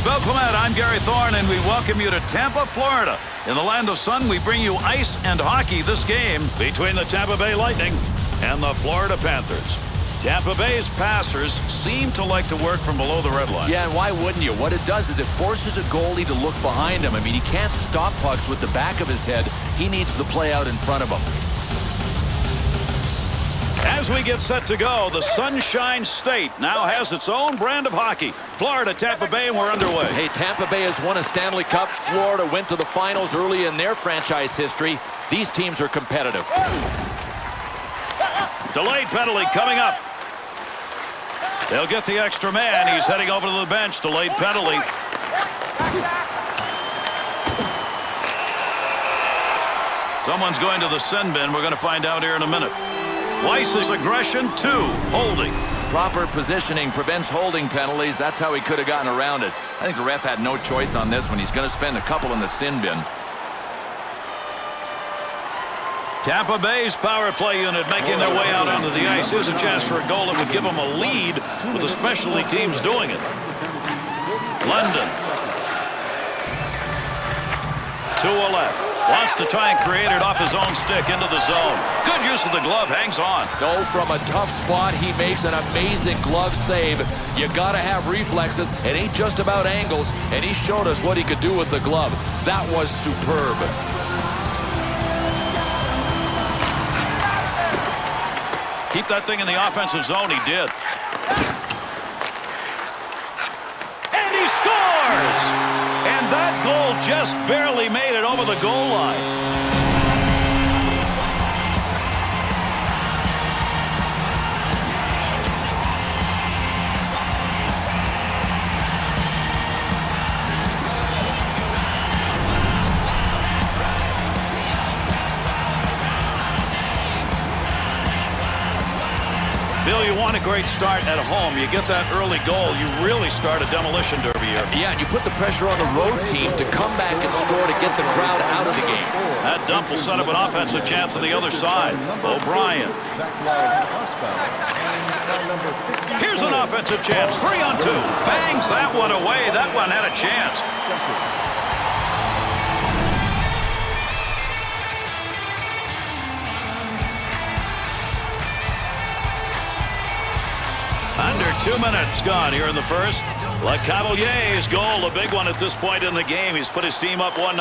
Bill Clement, I'm Gary Thorne, and we welcome you to Tampa, Florida. In the land of sun, we bring you ice and hockey this game between the Tampa Bay Lightning and the Florida Panthers. Tampa Bay's passers seem to like to work from below the red line. Yeah, and why wouldn't you? What it does is it forces a goalie to look behind him. I mean, he can't stop pucks with the back of his head. He needs the play out in front of him. As we get set to go, the Sunshine State now has its own brand of hockey. Florida, Tampa Bay, and we're underway. Hey, Tampa Bay has won a Stanley Cup. Florida went to the finals early in their franchise history. These teams are competitive. Delayed penalty coming up. They'll get the extra man. He's heading over to the bench. Delayed penalty. Someone's going to the sin bin. We're going to find out here in a minute. Weiss's aggression, 2. Holding. Proper positioning prevents holding penalties. That's how he could have gotten around it. I think the ref had no choice on this one. He's going to spend a couple in the sin bin. Tampa Bay's power play unit making their way out onto the ice. Here's a chance for a goal that would give them a lead with the specialty teams doing it. London. To a left. Wants to try and create it off his own stick into the zone. Good use of the glove. Hangs on. No, from a tough spot, he makes an amazing glove save. You got to have reflexes. It ain't just about angles, and he showed us what he could do with the glove. That was superb. Keep that thing in the offensive zone. He did. And he scores! And that goal just barely made it over the goal line. Bill, you want a great start at home. You get that early goal, you really start a demolition derby here. Yeah, and you put the pressure on the road team to come back and score to get the crowd out of the game. That dump will set up an offensive chance on the other side. O'Brien. Here's an offensive chance. 3-on-2. Bangs that one away. That one had a chance. Under 2 minutes gone here in the first. Lecavalier's goal, a big one at this point in the game. He's put his team up 1-0.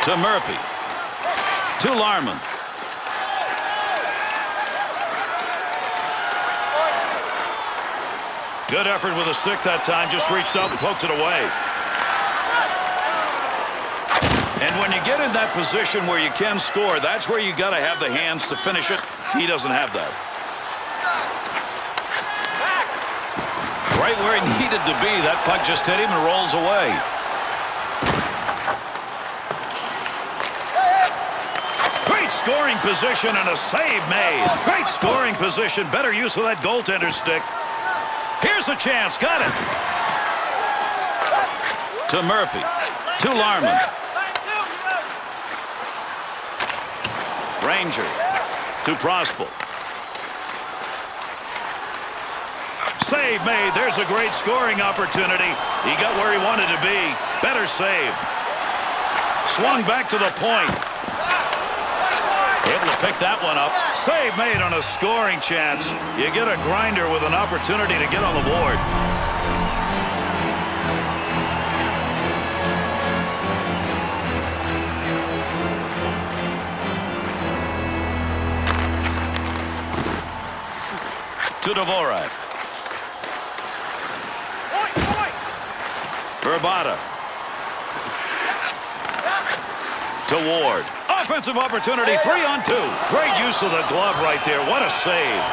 To Murphy. To Larman. Good effort with a stick that time. Just reached out and poked it away. And when you get in that position where you can score, that's where you got to have the hands to finish it. He doesn't have that. Right where he needed to be. That puck just hit him and rolls away. Great scoring position and a save made. Great scoring position. Better use of that goaltender stick. Here's a chance. Got it. To Murphy. To Larman. Ranger. To Prospel. Save made. There's a great scoring opportunity. He got where he wanted to be. Better save. Swung back to the point. Able to pick that one up. Save made on a scoring chance. You get a grinder with an opportunity to get on the board. To Dvorak. Verbata. To Ward. Offensive opportunity, 3-on-2. Great use of the glove right there. What a save.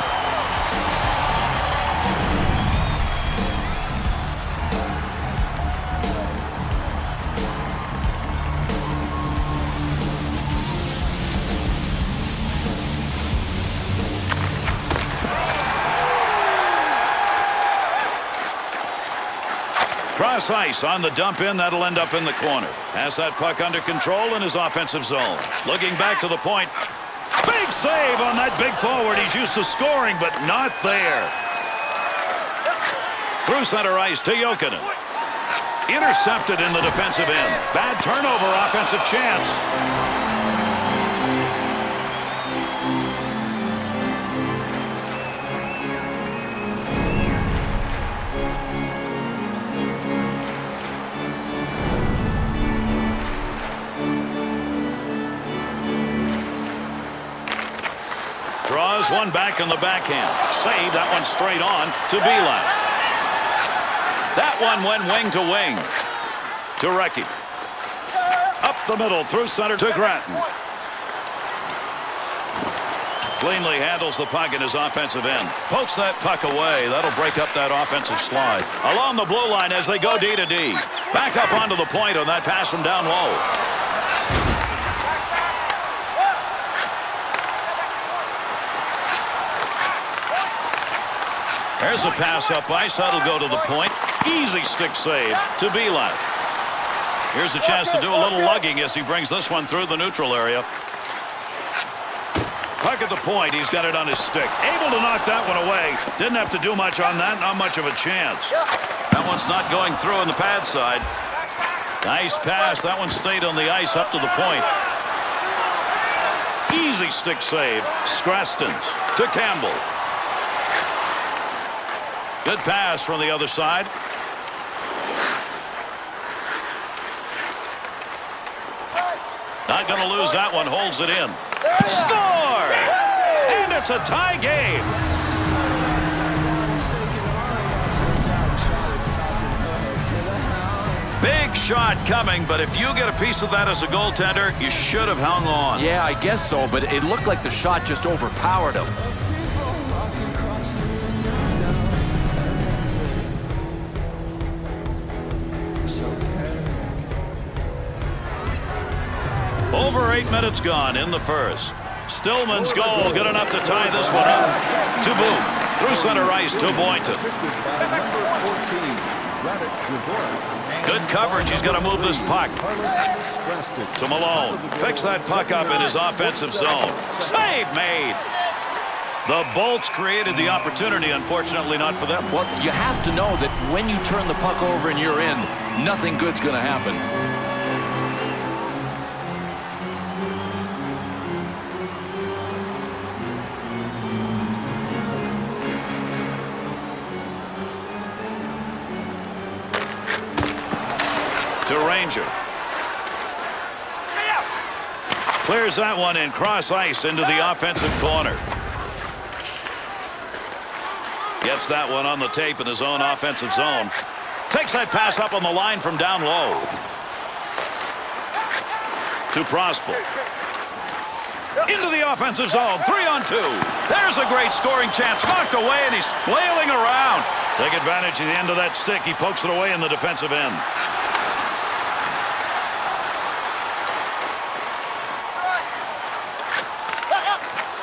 Cross ice on the dump in. That'll end up in the corner. Has that puck under control in his offensive zone. Looking back to the point. Big save on that big forward. He's used to scoring, but not there. Through center ice to Jokinen. Intercepted in the defensive end. Bad turnover, offensive chance. Draws one back in the backhand. Save that one straight on to Beeline. That one went wing to wing to Recchi. Up the middle through center to Grattan. Cleanly handles the puck in his offensive end. Pokes that puck away. That'll break up that offensive slide. Along the blue line as they go D to D. Back up onto the point on that pass from down low. There's a pass up ice. That'll go to the point. Easy stick save to Beeline. Here's a chance to do a little lugging as he brings this one through the neutral area. Puck at the point. He's got it on his stick. Able to knock that one away. Didn't have to do much on that. Not much of a chance. That one's not going through on the pad side. Nice pass. That one stayed on the ice up to the point. Easy stick save. Scrastons to Campbell. Good pass from the other side. Not going to lose that one. Holds it in. Score! And it's a tie game. Big shot coming, but if you get a piece of that as a goaltender, you should have hung on. Yeah, I guess so, but it looked like the shot just overpowered him. Over 8 minutes gone in the first. Stillman's goal good enough to tie this one up. To Boom. Through center ice to Boynton. Good coverage. He's going to move this puck. To Malone. Picks that puck up in his offensive zone. Save made. The Bolts created the opportunity. Unfortunately, not for them. Well, you have to know that when you turn the puck over in your end, nothing good's going to happen. To Ranger. Clears that one in cross ice into the offensive corner. Gets that one on the tape in his own offensive zone. Takes that pass up on the line from down low. To Prosper. Into the offensive zone. 3-on-2. There's a great scoring chance. Knocked away, and he's flailing around. Take advantage of the end of that stick. He pokes it away in the defensive end.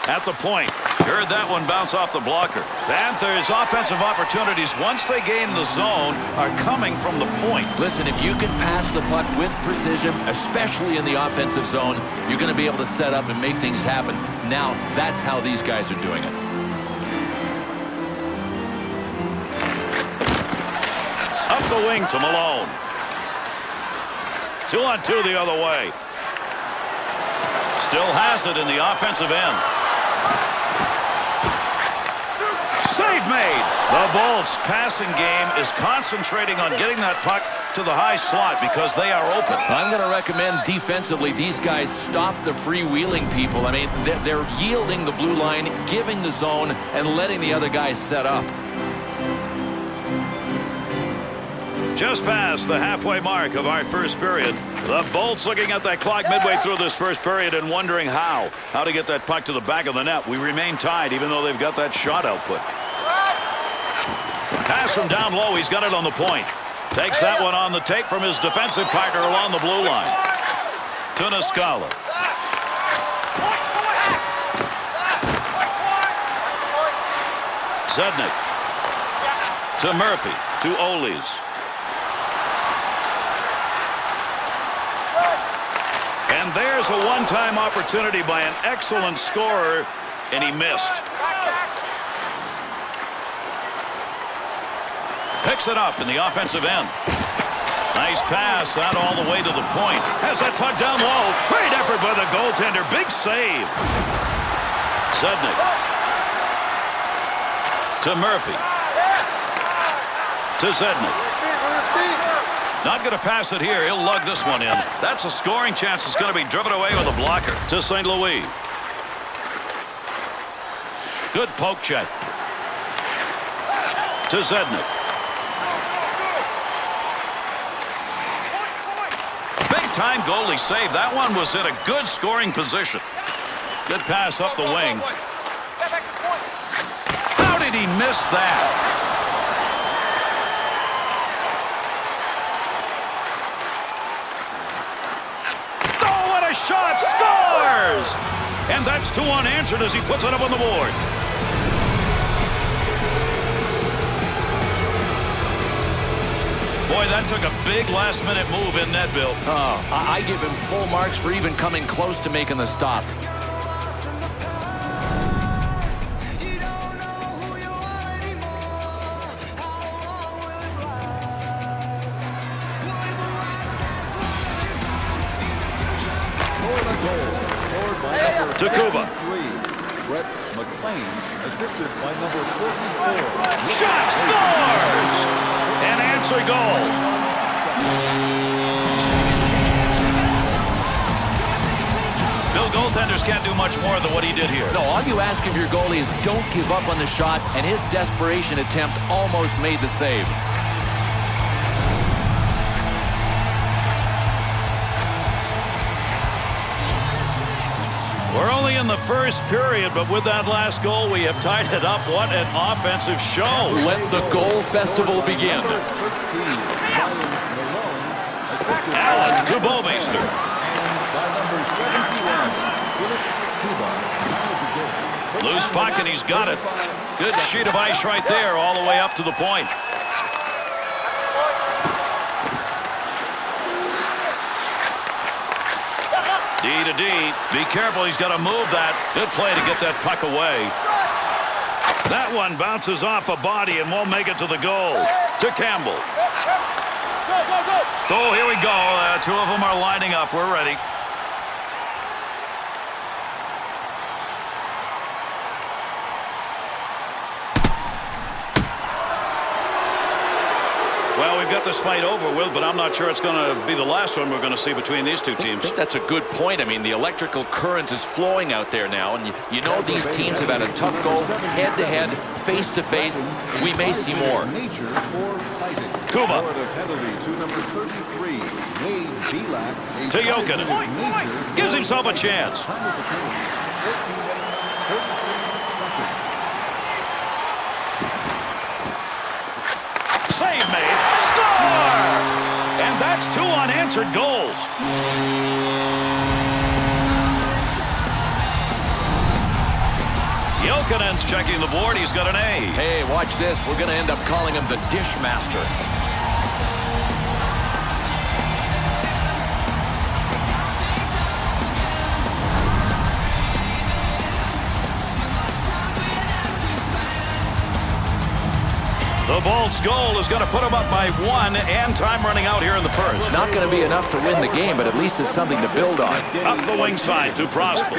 At the point. Heard that one bounce off the blocker. Panthers' offensive opportunities, once they gain the zone, are coming from the point. Listen, if you can pass the puck with precision, especially in the offensive zone, you're going to be able to set up and make things happen. Now, that's how these guys are doing it. Up the wing to Malone. 2-on-2 the other way. Still has it in the offensive end. Save made. The Bolts' passing game is concentrating on getting that puck to the high slot because they are open. I'm going to recommend defensively these guys stop the freewheeling people. I mean, they're yielding the blue line, giving the zone, and letting the other guys set up. Just past the halfway mark of our first period. The Bolts looking at that clock midway through this first period and wondering how to get that puck to the back of the net. We remain tied even though they've got that shot output. Pass from down low. He's got it on the point. Takes that one on the tape from his defensive partner along the blue line. To Niscala. Zednik. To Murphy. To Oles. And there's a one-time opportunity by an excellent scorer, and he missed. Picks it up in the offensive end. Nice pass out all the way to the point. Has that puck down low. Great effort by the goaltender. Big save. Zednik. To Murphy. To Zednik. Not going to pass it here. He'll lug this one in. That's a scoring chance. It's going to be driven away with a blocker. To St. Louis. Good poke check. To Zednik. Big-time goalie save. That one was in a good scoring position. Good pass up the wing. How did he miss that? Shot, scores! And that's 2 unanswered as he puts it up on the board. Boy, that took a big last-minute move in net, Bill. I give him full marks for even coming close to making the stop. To Kuba. Brett McLean, assisted by number 44. Shot, scores! An answer goal. Bill, goaltenders can't do much more than what he did here. No, all you ask of your goalie is don't give up on the shot, and his desperation attempt almost made the save. We're only in the first period, but with that last goal, we have tied it up. What an offensive show. Let the goal festival begin. Allen to Boveister. Loose puck, and he's got it. Good sheet of ice right there, all the way up to the point. D to D. Be careful. He's got to move that. Good play to get that puck away. That one bounces off a body and won't make it to the goal. To Campbell. Oh, here we go. 2 of them are lining up. We're ready. Well, we've got this fight over with, but I'm not sure it's going to be the last one we're going to see between these two teams. I think that's a good point. I mean, the electrical current is flowing out there now, and you know these teams have had a tough go head-to-head, face-to-face. We may see more. Kuba. To Jokinen. Gives himself a chance. Save made. Score! And that's 2 unanswered goals. Jokinen's checking the board. He's got an A. Hey, watch this. We're going to end up calling him the Dish Master. The Bolts goal is going to put them up by 1 and time running out here in the first. Not going to be enough to win the game, but at least it's something to build on. Up the wing side to Prosper.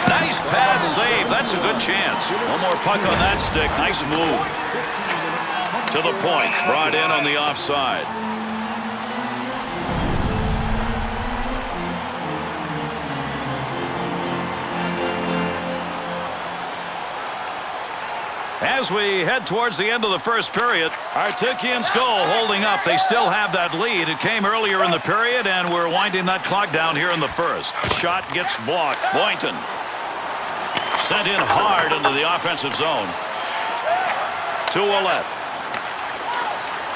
Nice pad save. That's a good chance. One more puck on that stick. Nice move. To the point. Brought in on the offside. As we head towards the end of the first period, Artukian's goal holding up. They still have that lead. It came earlier in the period, and we're winding that clock down here in the first. Shot gets blocked. Boynton sent in hard into the offensive zone. To Ouellette.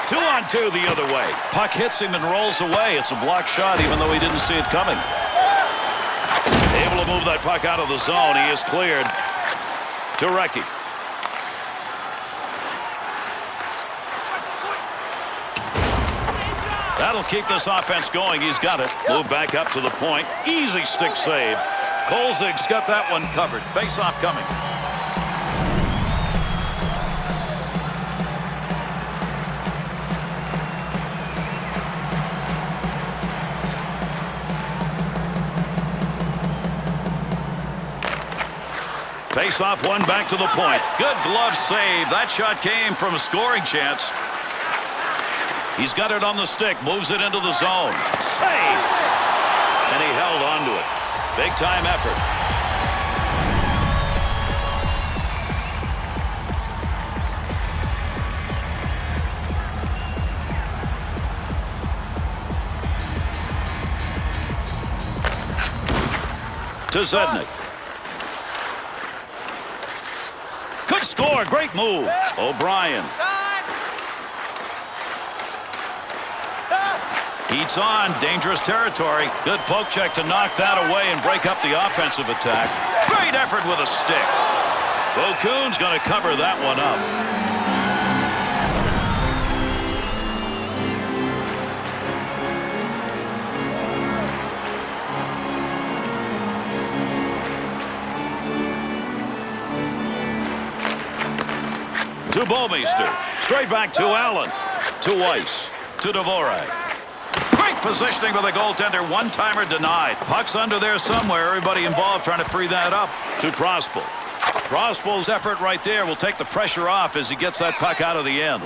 2-on-2 the other way. Puck hits him and rolls away. It's a blocked shot, even though he didn't see it coming. Able to move that puck out of the zone. He is cleared. To Recchi. That'll keep this offense going. He's got it. Move back up to the point. Easy stick save. Kolzig's got that one covered. Face-off coming. Face off one back to the point. Good glove save. That shot came from a scoring chance. He's got it on the stick. Moves it into the zone. Save. And he held on to it. Big time effort. To Zednik. Could score. Great move. O'Brien. Heats on. Dangerous territory. Good poke check to knock that away and break up the offensive attack. Great effort with a stick. O'Coon's going to cover that one up. To Bouwmeester. Straight back to Allen. To Weiss. To Dvorak. Great positioning with the goaltender. One-timer denied. Puck's under there somewhere. Everybody involved trying to free that up. To Prospel. Prospel's effort right there will take the pressure off as he gets that puck out of the end.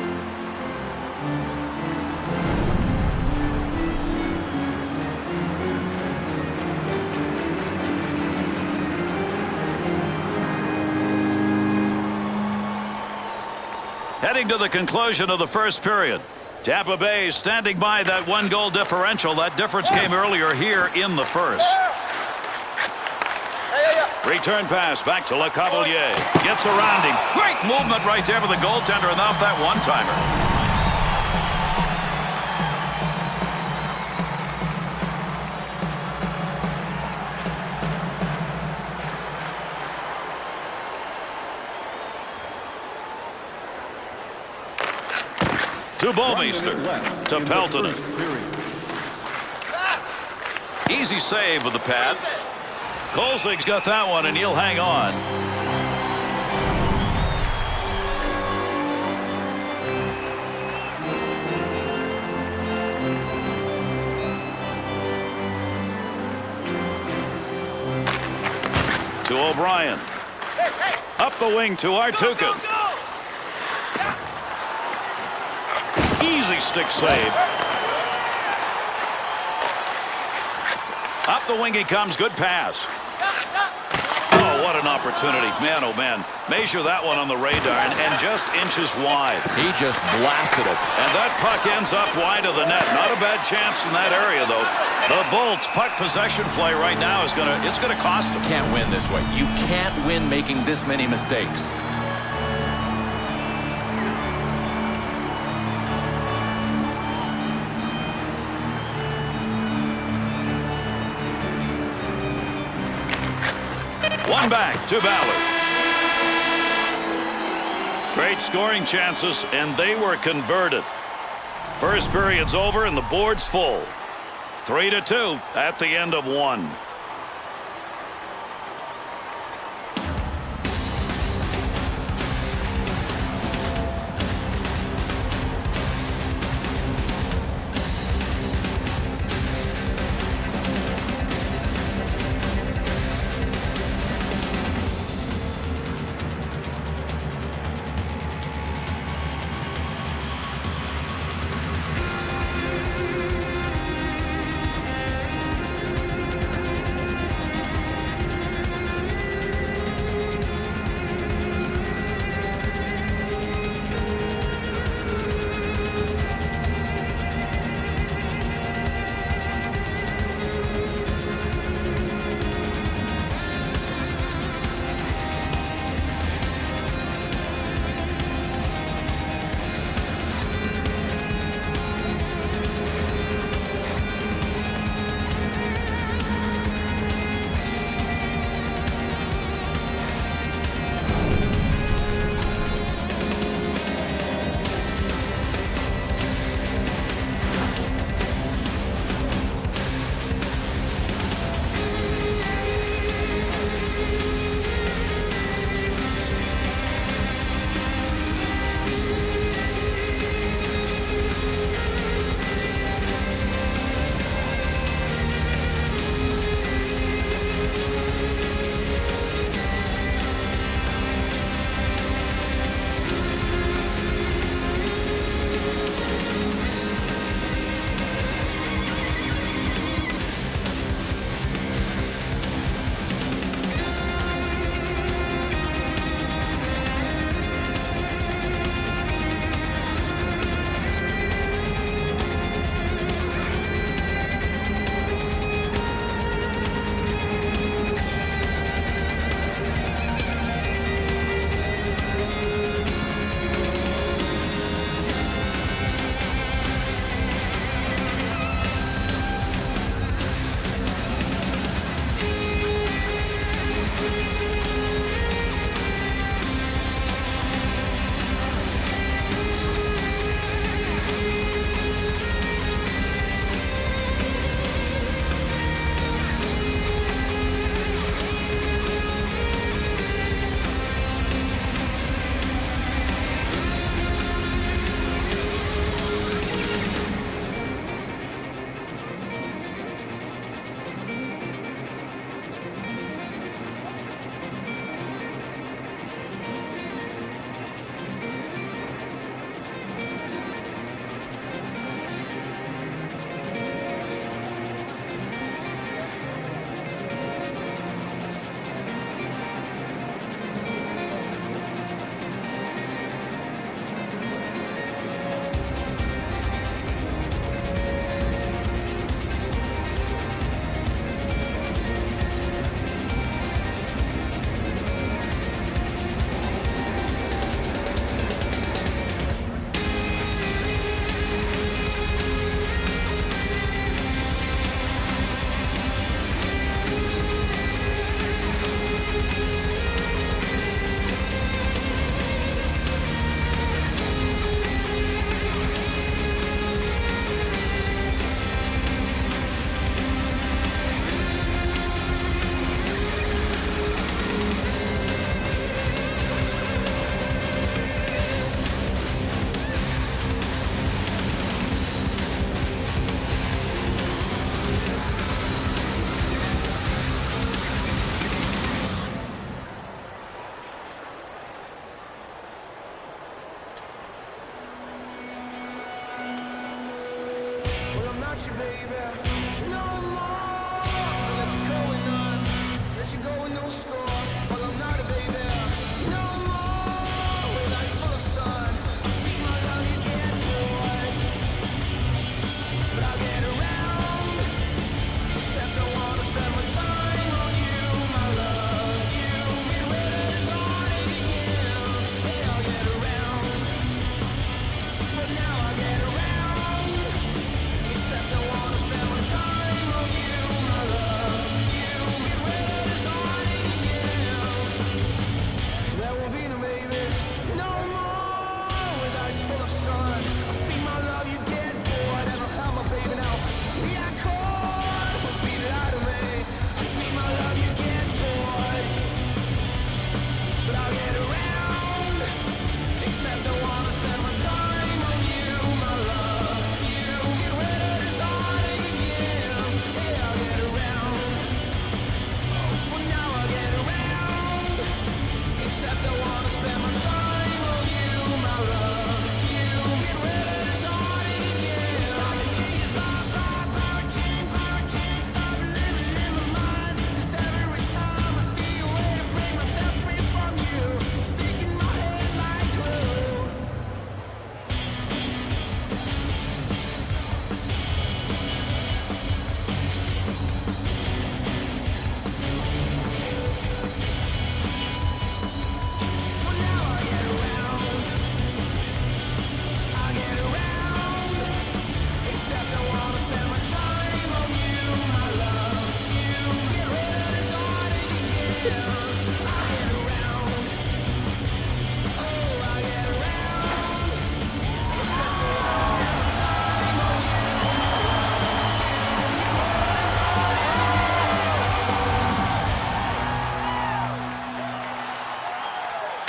Heading to the conclusion of the first period. Tampa Bay standing by that one-goal differential. That difference came earlier here in the first. Return pass back to LeCavalier. Gets around him. Great movement right there with the goaltender and off that one-timer. To Bouwmeester. To Peltonen. Easy save with the pad. Kolzig's got that one, and he'll hang on. To O'Brien. Up the wing to Artukin. Easy stick save. Up the wing he comes. Good pass. Oh, what an opportunity. Man, oh, man. Measure that one on the radar and just inches wide. He just blasted it. And that puck ends up wide of the net. Not a bad chance in that area, though. The Bolts' puck possession play right now is gonna cost them. Can't win this way. You can't win making this many mistakes. One back to Ballard. Great scoring chances, and they were converted. First period's over, and the board's full. 3-2 at the end of one.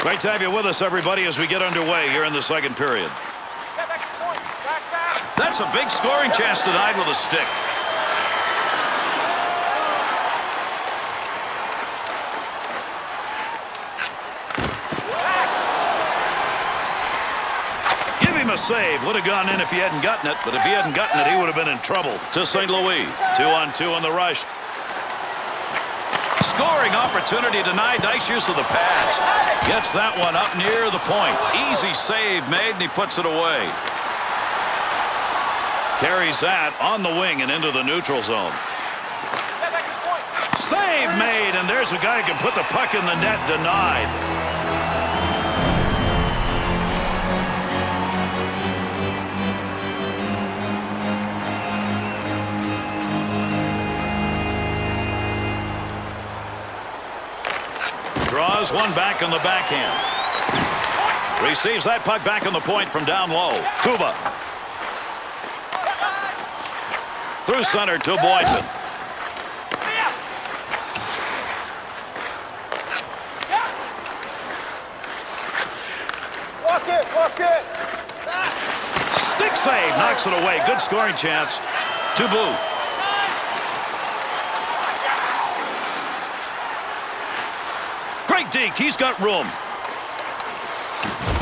Great to have you with us, everybody, as we get underway here in the second period. That's a big scoring chance denied with a stick. Give him a save. Would have gone in if he hadn't gotten it, but if he hadn't gotten it, he would have been in trouble. To St. Louis. 2-on-2 on the rush. Scoring opportunity denied. Nice use of the pass. Gets that one up near the point. Easy save made, and he puts it away. Carries that on the wing and into the neutral zone. Save made, and there's a guy who can put the puck in the net. Denied. Draws one back on the backhand. Receives that puck back on the point from down low. Kuba. Through center to Boyton. Walk it. Stick save. Knocks it away. Good scoring chance. To Booth. Great deke. He's got room.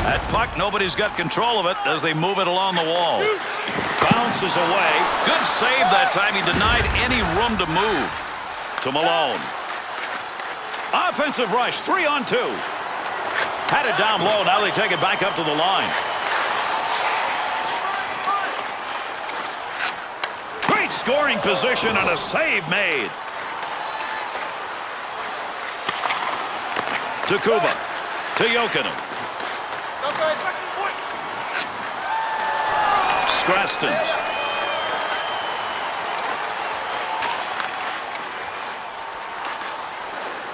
That puck, nobody's got control of it as they move it along the wall. Bounces away. Good save that time. He denied any room to move. To Malone. Offensive rush. 3-on-2. Had it down low. Now they take it back up to the line. Great scoring position and a save made. To Kuba. To Jokinen. Scraston.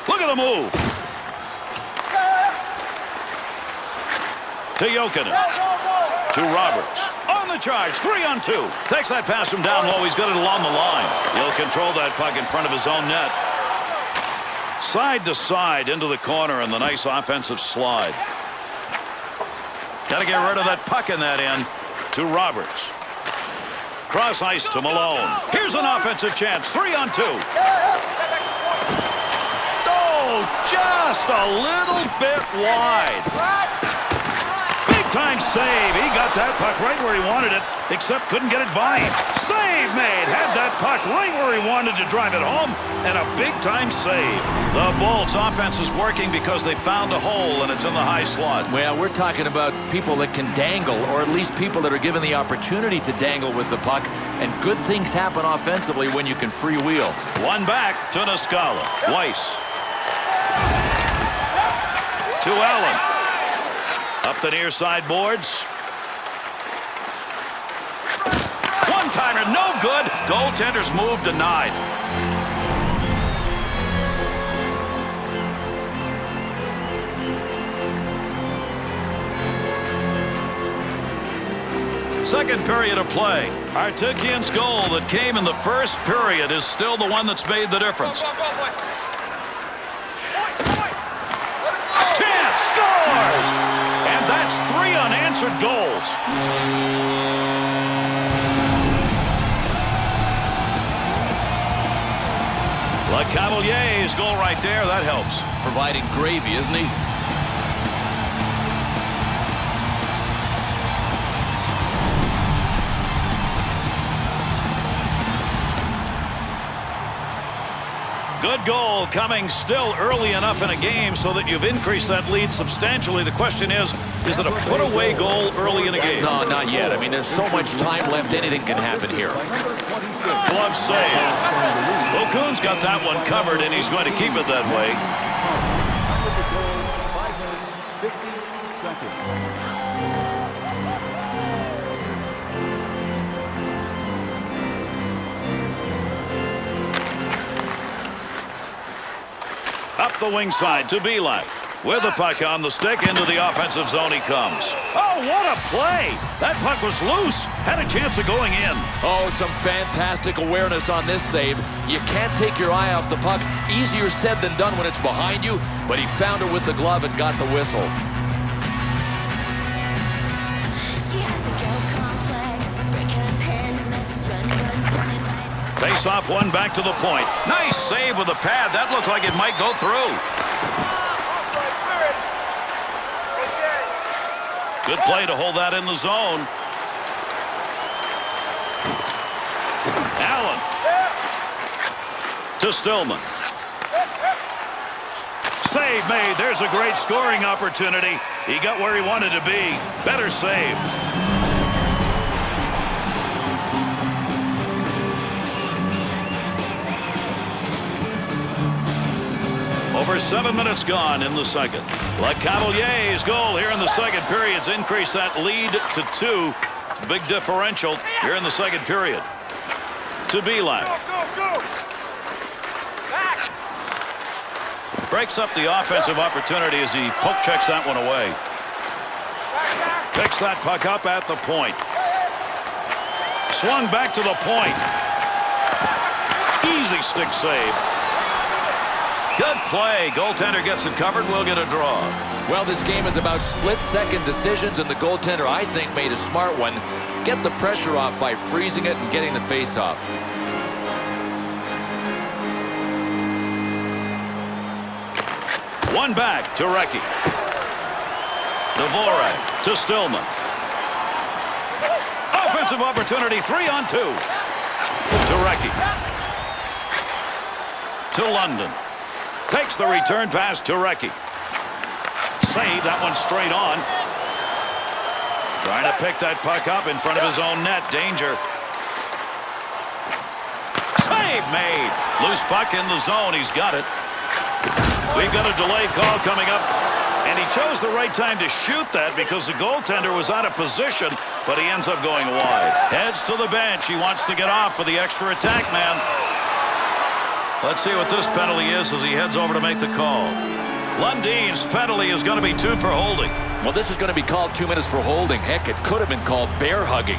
Look at the move. To Jokinen. To Roberts. On the charge. 3-on-2. Takes that pass from down low. He's got it along the line. He'll control that puck in front of his own net. Side to side into the corner and the nice offensive slide. Got to get rid of that puck in that end. To Roberts. Cross ice to Malone. Here's an offensive chance. 3-on-2. Oh, just a little bit wide. Big Big-time save. He got that puck right where he wanted it, except couldn't get it by him. Save made. Had that puck right where he wanted to drive it home, and a big-time save. The Bolts' offense is working because they found a hole, and it's in the high slot. Well, we're talking about people that can dangle, or at least people that are given the opportunity to dangle with the puck, and good things happen offensively when you can freewheel. One back to Niscala. Weiss. To Allen. Up the near side boards. One-timer, no good. Goaltender's move denied. Second period of play. Artukian's goal that came in the first period is still the one that's made the difference. Chance scores! And that's 3 unanswered goals. LeCavalier's goal right there, that helps. Providing gravy, isn't he? Good goal coming still early enough in a game so that you've increased that lead substantially. The question is it a put-away goal early in a game? No, not yet. I mean, there's so much time left, anything can happen here. Glove save. O'Coon's got that one covered, and he's going to keep it that way. 5 minutes, 50 seconds. Up the wing side to Belak. With the puck on the stick, into the offensive zone he comes. Oh, what a play! That puck was loose. Had a chance of going in. Oh, some fantastic awareness on this save. You can't take your eye off the puck. Easier said than done when it's behind you, but he found it with the glove and got the whistle. Face off one back to the point. Nice save with the pad. That looked like it might go through. Good play to hold that in the zone. Allen. To Stillman. Save made. There's a great scoring opportunity. He got where he wanted to be. Better save. Over 7 minutes gone in the second. LeCavalier's goal here in the second period's increased that lead to 2. It's a big differential here in the second period. To Belak. Breaks up the offensive opportunity as he poke checks that one away. Picks that puck up at the point. Swung back to the point. Easy stick save. Good play. Goaltender gets it covered. We'll get a draw. Well, this game is about split-second decisions, and the goaltender, I think, made a smart one. Get the pressure off by freezing it and getting the face-off. One back to Recchi. Dvorak to Stillman. Offensive opportunity, 3-on-2. To Recchi. To London. Takes the return pass to Recchi. Save that one straight on. Trying to pick that puck up in front of his own net. Danger. Save made. Loose puck in the zone. He's got it. We've got a delayed call coming up. And he chose the right time to shoot that because the goaltender was out of position, but he ends up going wide. Heads to the bench. He wants to get off for the extra attack man. Let's see what this penalty is as he heads over to make the call. Lundin's penalty is going to be 2 for holding. Well, this is going to be called 2 minutes for holding. Heck, it could have been called bear hugging.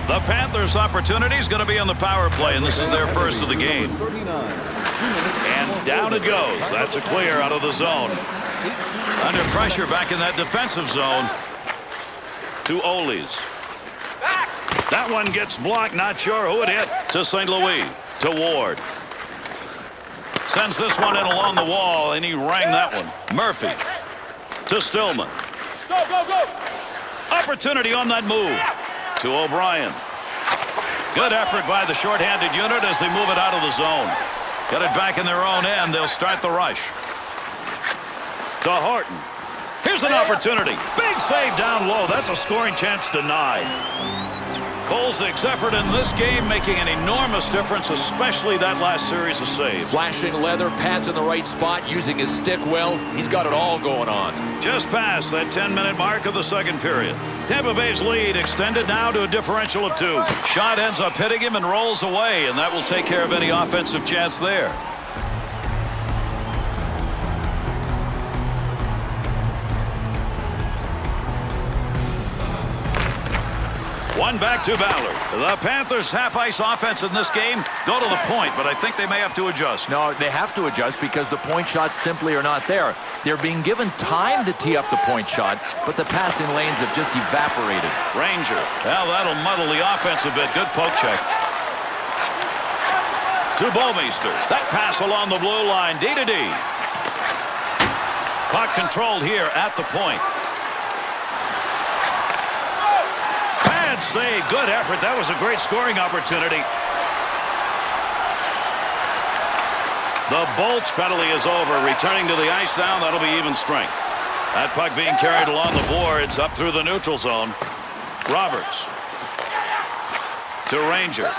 The Panthers' opportunity is going to be on the power play, and this is their first of the game. And down it goes. That's a clear out of the zone. Under pressure back in that defensive zone to Oles. That one gets blocked. Not sure who it hit. To St. Louis. To Ward. Sends this one in along the wall, and he rang that one. Murphy to Stillman. Go, go, go! Opportunity on that move to O'Brien. Good effort by the shorthanded unit as they move it out of the zone. Get it back in their own end. They'll start the rush. To Horton. Here's an opportunity. Big save down low. That's a scoring chance denied. Kolzig's effort in this game making an enormous difference, especially that last series of saves. Flashing leather, pads in the right spot, using his stick well. He's got it all going on. Just past that 10-minute mark of the second period. Tampa Bay's lead extended now to a differential of 2. Shot ends up hitting him and rolls away, and that will take care of any offensive chance there. One back to Ballard. The Panthers' half-ice offense in this game go to the point, but I think they may have to adjust. No, they have to adjust because the point shots simply are not there. They're being given time to tee up the point shot, but the passing lanes have just evaporated. Ranger. Well, that'll muddle the offense a bit. Good poke check. To Bouwmeester. That pass along the blue line. D to D. Clock controlled here at the point. Save. Good effort. That was a great scoring opportunity. The Bolts penalty is over. Returning to the ice now. That'll be even strength. That puck being carried along the boards up through the neutral zone. Roberts to Ranger.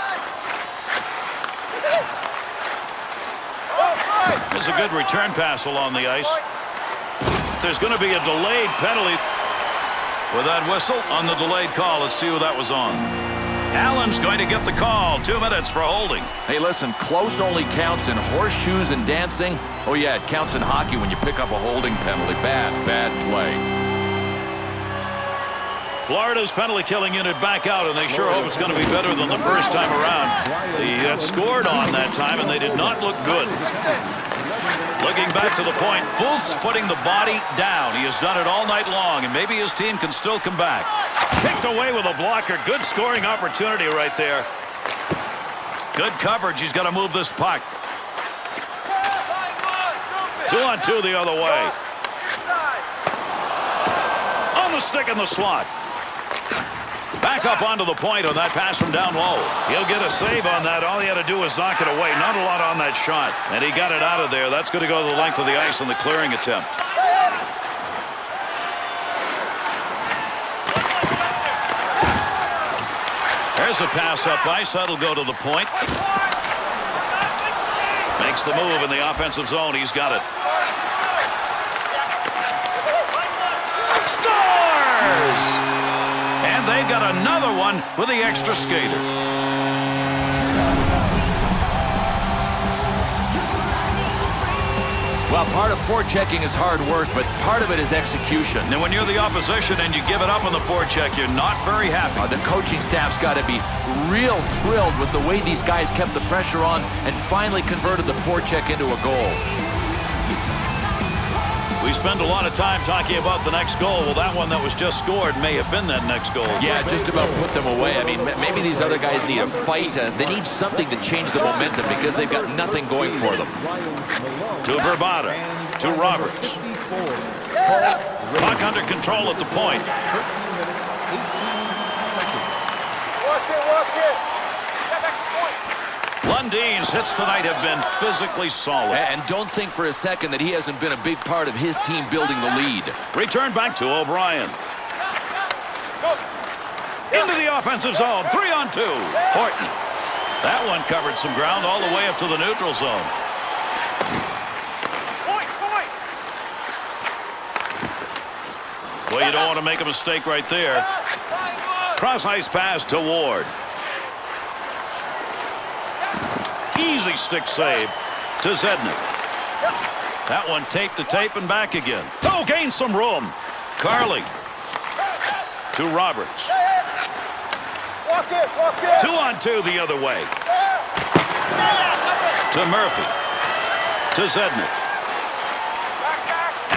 There's a good return pass along the ice. There's going to be a delayed penalty. With that whistle on the delayed call, let's see who that was on. Allen's going to get the call. 2 minutes for holding. Hey, listen, close only counts in horseshoes and dancing. Oh, yeah, it counts in hockey when you pick up a holding penalty. Bad, bad play. Florida's penalty killing unit back out, and they sure hope it's going to be better than the first time around. They got scored on that time, and they did not look good. Looking back to the point, Booth's putting the body down. He has done it all night long, and maybe his team can still come back. Picked away with a blocker. Good scoring opportunity right there. Good coverage. He's got to move this puck. 2-on-2 the other way. On the stick in the slot. Back up onto the point on that pass from down low. He'll get a save on that. All he had to do was knock it away. Not a lot on that shot. And he got it out of there. That's going to go the length of the ice on the clearing attempt. There's a pass up ice. That'll go to the point. Makes the move in the offensive zone. He's got it. Scores! And they've got another one with the extra skater. Well, part of forechecking is hard work, but part of it is execution. And when you're the opposition and you give it up on the forecheck, you're not very happy. The coaching staff's got to be real thrilled with the way these guys kept the pressure on and finally converted the forecheck into a goal. We spend a lot of time talking about the next goal. Well, that one that was just scored may have been that next goal. Yeah, just about put them away. I mean, maybe these other guys need a fight. They need something to change the momentum because they've got nothing going for them. To Verbata. To Roberts. Puck under control at the point. Walk it. Lundin's hits tonight have been physically solid. And don't think for a second that he hasn't been a big part of his team building the lead. Return back to O'Brien. Into the offensive zone. 3-on-2. Horton. That one covered some ground all the way up to the neutral zone. Well, you don't want to make a mistake right there. Cross-ice pass to Ward. Easy stick save to Zednik. That one tape to tape and back again. Oh, gain some room. Carly to Roberts. 2-on-2 the other way. To Murphy. To Zednik.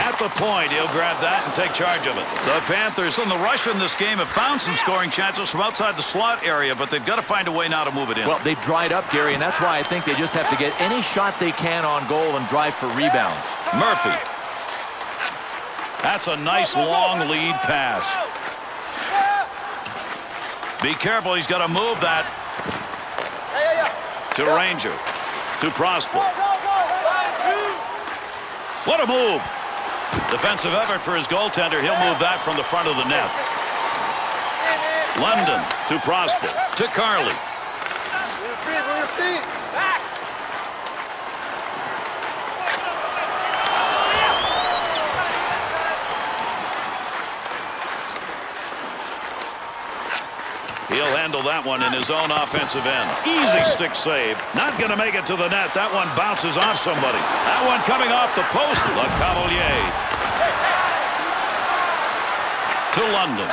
At the point, he'll grab that and take charge of it. The Panthers in the rush in this game have found some scoring chances from outside the slot area, but they've got to find a way now to move it in. Well, they've dried up, Gary, and that's why I think they just have to get any shot they can on goal and drive for rebounds. Murphy. That's a nice long lead pass. Be careful, he's got to move that. To Ranger. To Prosper. What a move. Defensive effort for his goaltender. He'll move that from the front of the net. London to Prosper. To Carly. He'll handle that one in his own offensive end. Easy stick save. Not going to make it to the net. That one bounces off somebody. That one coming off the post. Le Cavalier. To London.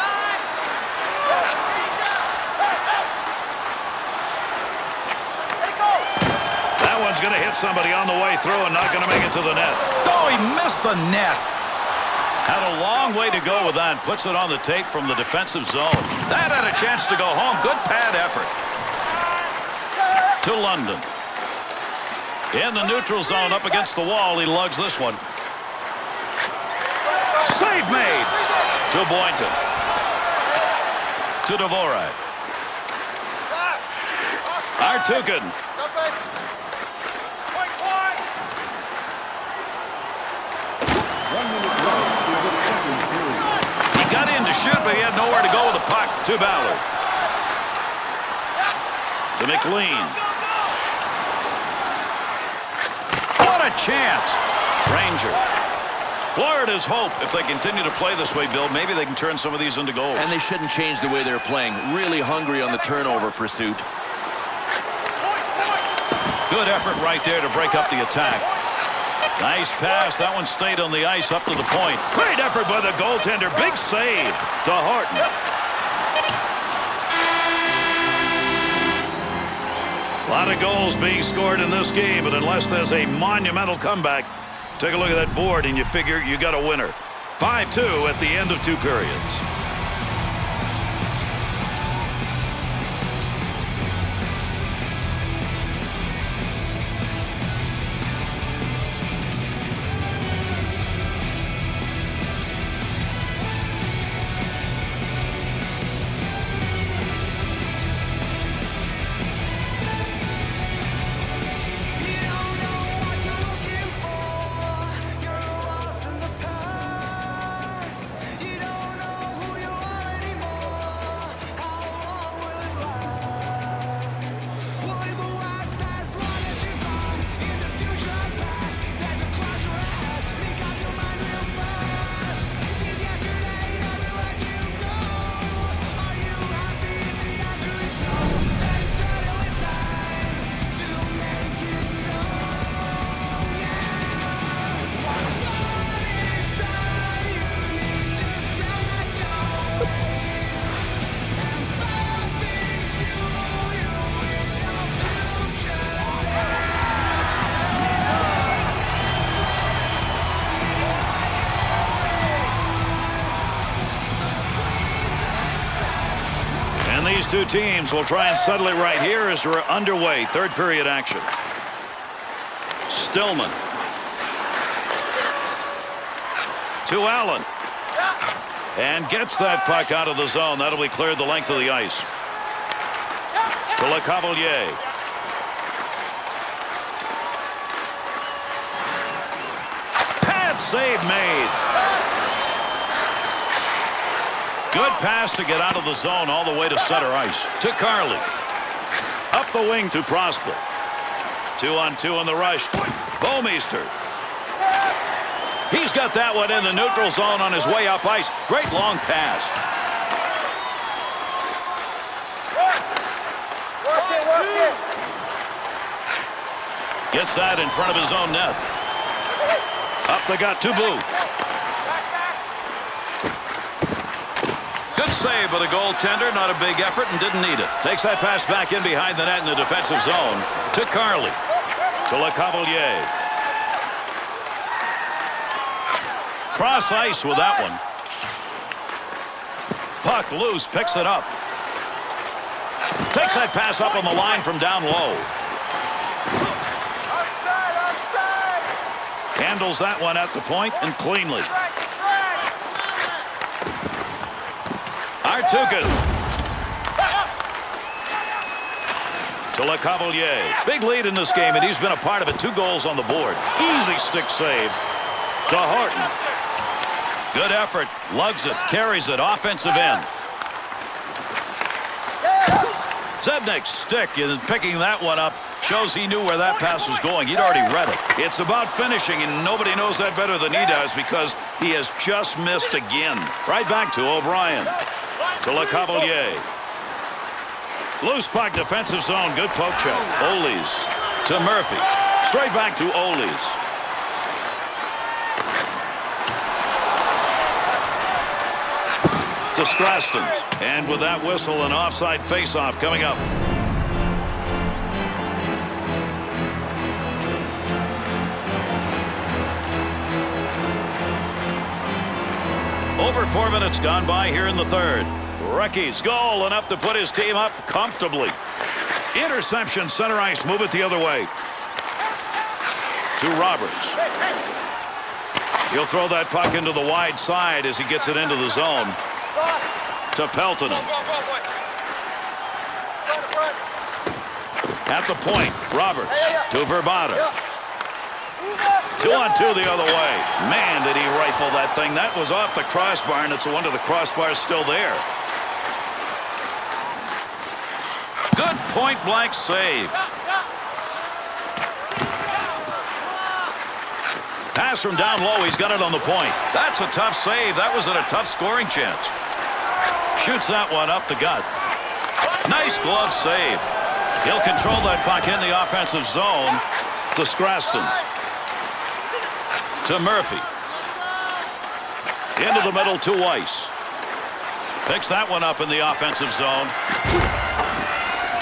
That one's going to hit somebody on the way through and not going to make it to the net. Oh, he missed the net. Had a long way to go with that. Puts it on the tape from the defensive zone. That had a chance to go home. Good pad effort. To London. In the neutral zone up against the wall. He lugs this one. Save made. To Boynton. To Dvorak. Artukin. Got in to shoot, but he had nowhere to go with the puck. To Ballard. To McLean. What a chance. Ranger. Florida's hope, if they continue to play this way, Bill, maybe they can turn some of these into goals. And they shouldn't change the way they're playing. Really hungry on the turnover pursuit. Good effort right there to break up the attack. Nice pass. That one stayed on the ice up to the point. Great effort by the goaltender. Big save to Horton. A lot of goals being scored in this game, but unless there's a monumental comeback, take a look at that board and you figure you got a winner. 5-2 at the end of 2 periods. These two teams will try and settle it right here as we're underway. 3rd period action. Stillman. To Allen. And gets that puck out of the zone. That'll be cleared the length of the ice. To Le Cavalier. Pad save made. Good pass to get out of the zone all the way to center ice. To Carly. Up the wing to Prosper. 2-on-2 on the rush. Bouwmeester. He's got that one in the neutral zone on his way up ice. Great long pass. Gets that in front of his own net. Up the gut to Boo. Good save by the goaltender. Not a big effort and didn't need it. Takes that pass back in behind the net in the defensive zone. To Carly. To Le Cavalier. Cross ice with that one. Puck loose, picks it up. Takes that pass up on the line from down low. Handles that one at the point and cleanly. Artukin. To LeCavalier. Big lead in this game, and he's been a part of it. 2 goals on the board. Easy stick save to Horton. Good effort. Lugs it. Carries it. Offensive end. Zednik's stick in picking that one up shows he knew where that pass was going. He'd already read it. It's about finishing, and nobody knows that better than he does because he has just missed again. Right back to O'Brien. To LeCavalier. Loose puck, defensive zone. Good poke check. Oles to Murphy. Straight back to Oles. To Straston. And with that whistle, an offside faceoff coming up. Over 4 minutes gone by here in the third. Recky's goal, enough to put his team up comfortably. Interception, center ice, move it the other way. To Roberts. He'll throw that puck into the wide side as he gets it into the zone. To Peltonen. At the point, Roberts to Verbata. 2-on-2 the other way. Man, did he rifle that thing. That was off the crossbar, and it's a wonder the crossbar's still there. Good point-blank save. Pass from down low. He's got it on the point. That's a tough save. That was at a tough scoring chance. Shoots that one up the gut. Nice glove save. He'll control that puck in the offensive zone to Straston. To Murphy. Into the middle to Weiss. Picks that one up in the offensive zone.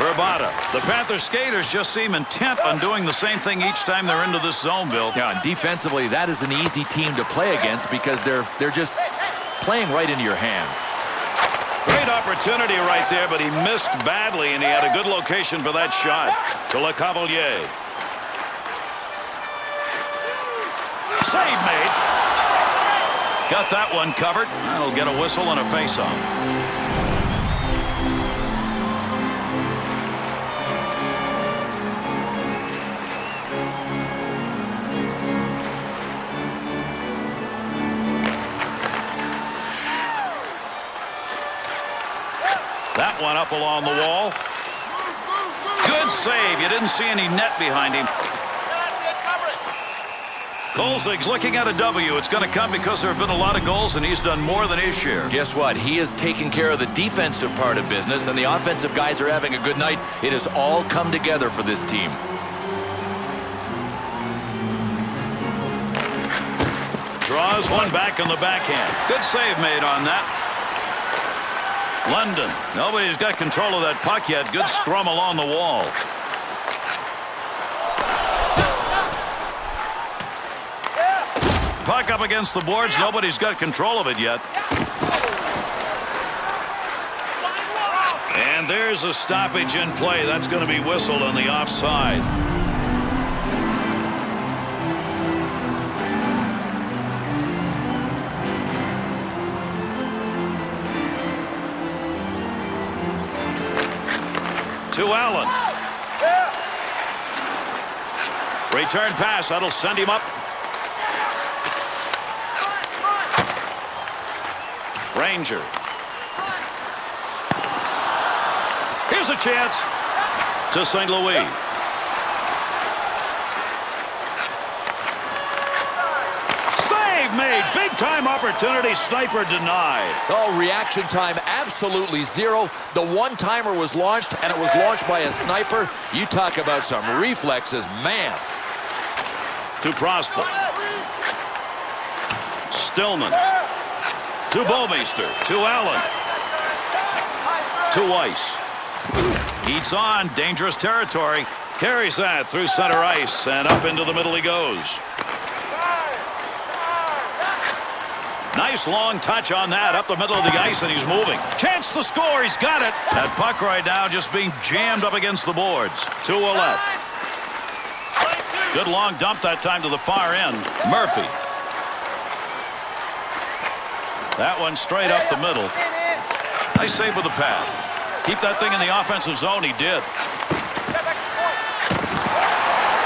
Verbata. The Panthers skaters just seem intent on doing the same thing each time they're into this zone, Bill. Yeah, and defensively, that is an easy team to play against because they're just playing right into your hands. Great opportunity right there, but he missed badly, and he had a good location for that shot. To LeCavalier. Save made. Got that one covered. That'll get a whistle and a face-off. That one up along the wall. Good save. You didn't see any net behind him. Kolzig's looking at a W. It's going to come because there have been a lot of goals, and he's done more than his share. Guess what? He is taking care of the defensive part of business, and the offensive guys are having a good night. It has all come together for this team. Draws one back on the backhand. Good save made on that. London. Nobody's got control of that puck yet. Good scrum along the wall. Puck up against the boards. Nobody's got control of it yet. And there's a stoppage in play. That's going to be whistled on the offside. To Allen. Return pass. That'll send him up. Ranger. Here's a chance to St. Louis. Save made. Big time opportunity. Sniper denied. Oh, reaction time absolutely zero. The one-timer was launched, and it was launched by a sniper. You talk about some reflexes, man. To Prosper. Stillman. To Bouwmeester. To Allen. To Weiss. Heats on. Dangerous territory. Carries that through center ice, and up into the middle he goes. Nice long touch on that up the middle of the ice, and he's moving. Chance to score. He's got it. That puck right now just being jammed up against the boards. To Ouellette. Good long dump that time to the far end. Murphy. That one straight up the middle. Nice save with the pad. Keep that thing in the offensive zone. He did.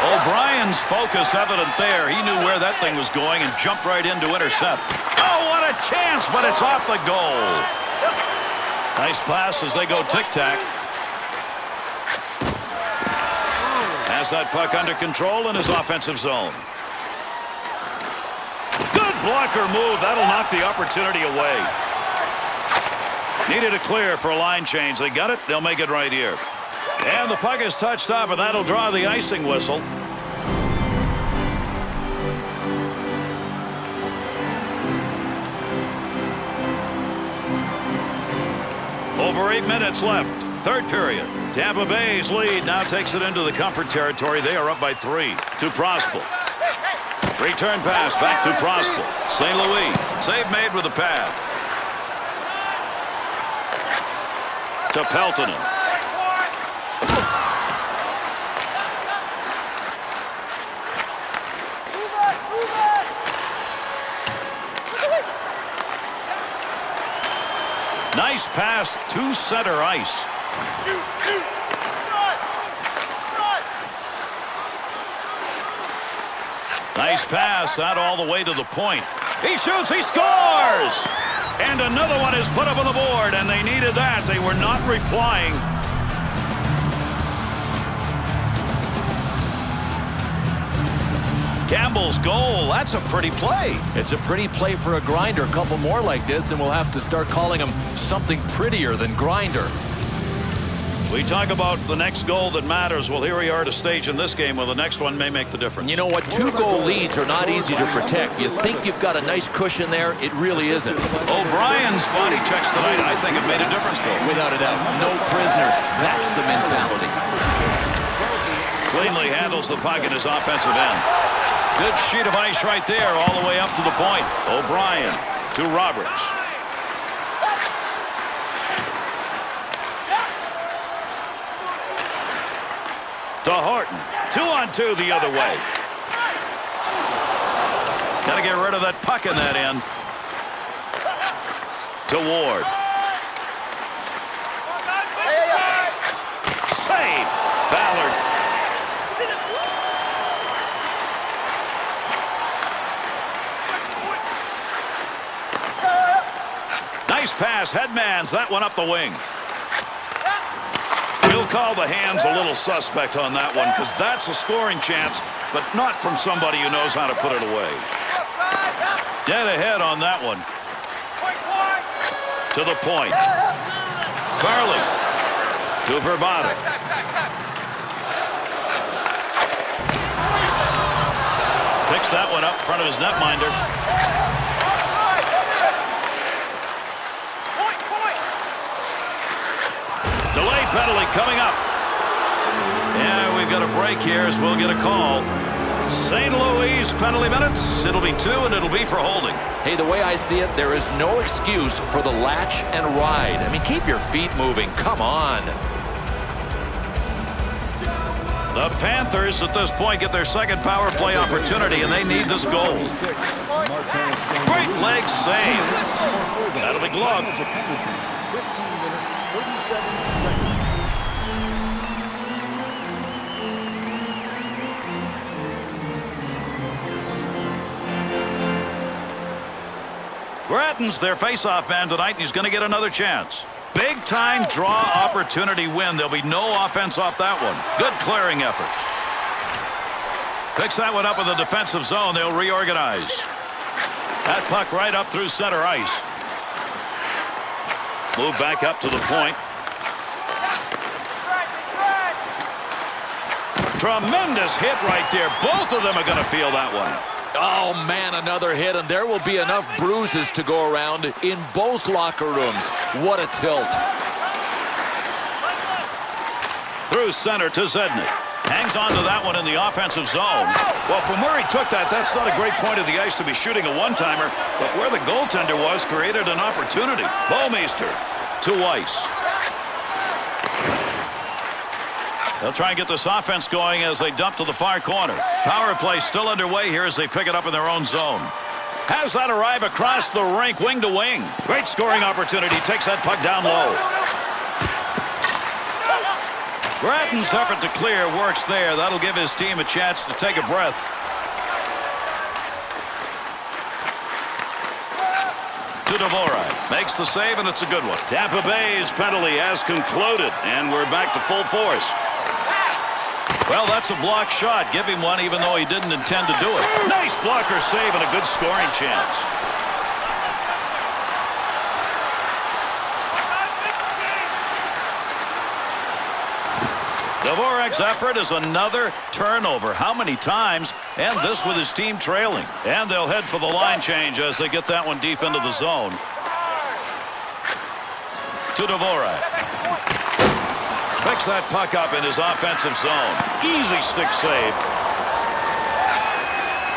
O'Brien's focus evident there. He knew where that thing was going and jumped right in to intercept. Oh, what a chance, but it's off the goal. Nice pass as they go tic-tac. Has that puck under control in his offensive zone. Good blocker move. That'll knock the opportunity away. Needed a clear for a line change. They got it. They'll make it right here. And the puck is touched up, and that'll draw the icing whistle. Over 8 minutes left. Third period. Tampa Bay's lead now takes it into the comfort territory. They are up by 3. To Prospel. Return pass back to Prospel. St. Louis. Save made with the pad. To Peltonen. Nice pass to center ice. Nice pass out all the way to the point. He shoots, he scores! And another one is put up on the board, and they needed that. They were not replying. Campbell's goal, that's a pretty play. It's a pretty play for a grinder. A couple more like this, and we'll have to start calling him something prettier than grinder. We talk about the next goal that matters. Well, here we are at a stage in this game where the next one may make the difference. You know what? 2-goal leads are not easy to protect. You think you've got a nice cushion there. It really isn't. O'Brien's body checks tonight, I think, have made a difference, though. Without a doubt. No prisoners. That's the mentality. Cleanly handles the puck in his offensive end. Good sheet of ice right there all the way up to the point. O'Brien to Roberts. To Horton. 2-on-2 the other way. Got to get rid of that puck in that end. To Ward. Save. Ballard. Nice pass. Headman's that one up the wing. We'll call the hands a little suspect on that one because that's a scoring chance, but not from somebody who knows how to put it away. Dead ahead on that one. To the point. Carly. To Verbata. Picks that one up in front of his netminder. Delay penalty coming up. Yeah, we've got a break here as we'll get a call. St. Louis penalty minutes. It'll be 2, and it'll be for holding. Hey, the way I see it, there is no excuse for the latch and ride. I mean, keep your feet moving. Come on. The Panthers at this point get their second power play opportunity, and they need this goal. Great leg save. That'll be gloved. 15 minutes, 37 seconds. Gratton's their face-off man tonight, and he's going to get another chance. Big-time draw opportunity win. There'll be no offense off that one. Good clearing effort. Picks that one up in the defensive zone. They'll reorganize. That puck right up through center ice. Move back up to the point. Tremendous hit right there. Both of them are going to feel that one. Oh, man, another hit, and there will be enough bruises to go around in both locker rooms. What a tilt. Through center to Zednik. Hangs on to that one in the offensive zone. Well, from where he took that, that's not a great point of the ice to be shooting a one-timer, but where the goaltender was created an opportunity. Bouwmeester to Weiss. They'll try and get this offense going as they dump to the far corner. Power play still underway here as they pick it up in their own zone. Has that arrive across the rink, wing to wing. Great scoring opportunity. Takes that puck down low. Gratton's effort to clear works there. That'll give his team a chance to take a breath. To Dvorak. Makes the save, and it's a good one. Tampa Bay's penalty has concluded, and we're back to full force. Well, that's a block shot. Give him one even though he didn't intend to do it. Nice blocker save and a good scoring chance. Dvorak's effort is another turnover. How many times? And this with his team trailing. And they'll head for the line change as they get that one deep into the zone. To Dvorak. Picks that puck up in his offensive zone. Easy stick save.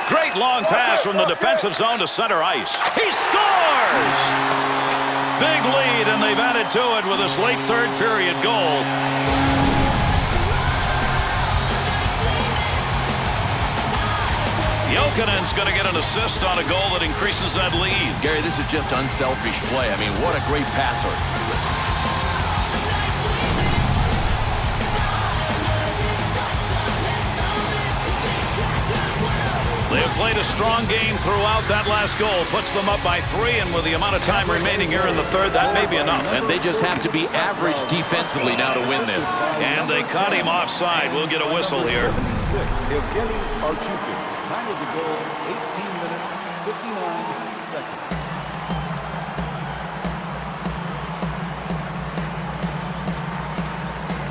Great long pass from the defensive zone to center ice. He scores! Big lead, and they've added to it with this late third period goal. Jokinen's going to get an assist on a goal that increases that lead. Gary, this is just unselfish play. I mean, what a great passer. They have played a strong game throughout. That last goal puts them up by 3, and with the amount of time remaining here in the third, that may be enough. And they just have to be average defensively now to win this. And they caught him offside. We'll get a whistle here. 76, Evgeny Archukin. Time of the goal, 18 minutes, 59 seconds.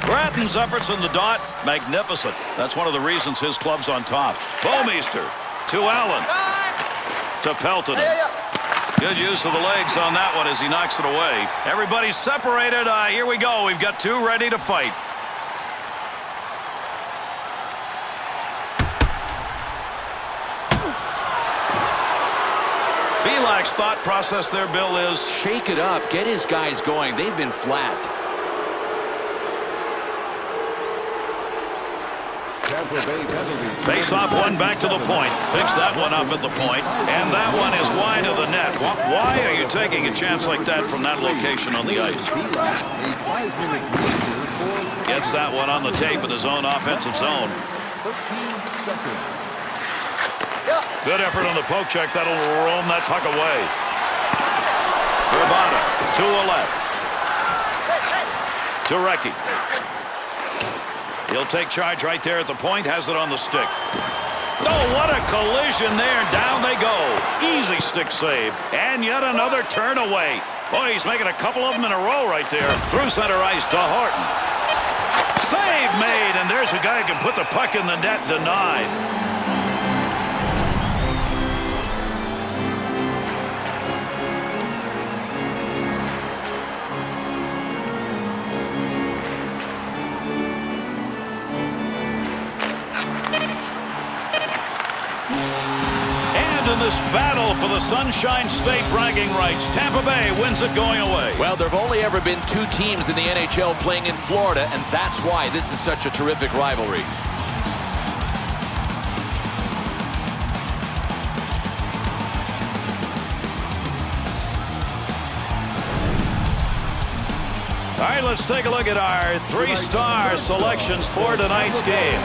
Gratton's efforts in the dot, magnificent. That's one of the reasons his club's on top. Bouwmeester to Allen. To Peltonen. Good use of the legs on that one as he knocks it away. Everybody's separated. Here we go. We've got 2 ready to fight. Belak's thought process there, Bill, is shake it up. Get his guys going. They've been flat. Face off one back to the point. Picks that one up at the point. And that one is wide of the net. Why are you taking a chance like that from that location on the ice? Gets that one on the tape in his own offensive zone. 13 seconds. Good effort on the poke check. That'll roam that puck away. Rabada to a left. To Recchi. He'll take charge right there at the point. Has it on the stick. Oh, what a collision there. Down they go. Easy stick save. And yet another turn away. Boy, he's making a couple of them in a row right there. Through center ice to Horton. Save made. And there's a guy who can put the puck in the net. Denied. In this battle for the Sunshine State bragging rights, Tampa Bay wins it going away. Well, there have only ever been 2 teams in the NHL playing in Florida, and that's why this is such a terrific rivalry. All right, let's take a look at our 3-star selections for tonight's game.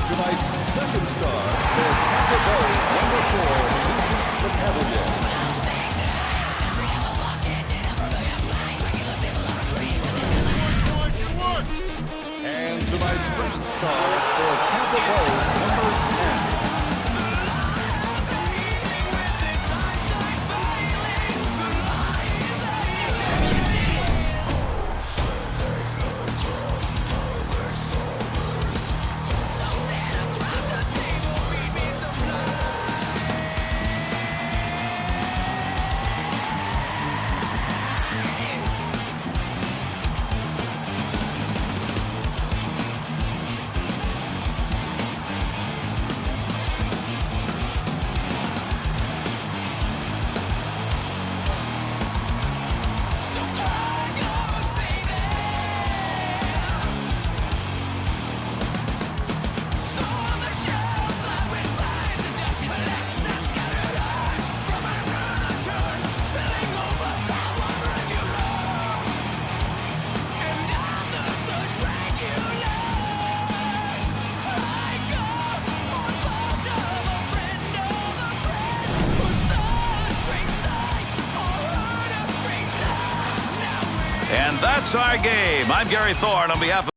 Tonight's second star for Tampa Bay, number 4, the Cavaliers. And tonight's first star for Tampa Bay, number 10. And that's our game. I'm Gary Thorne on behalf of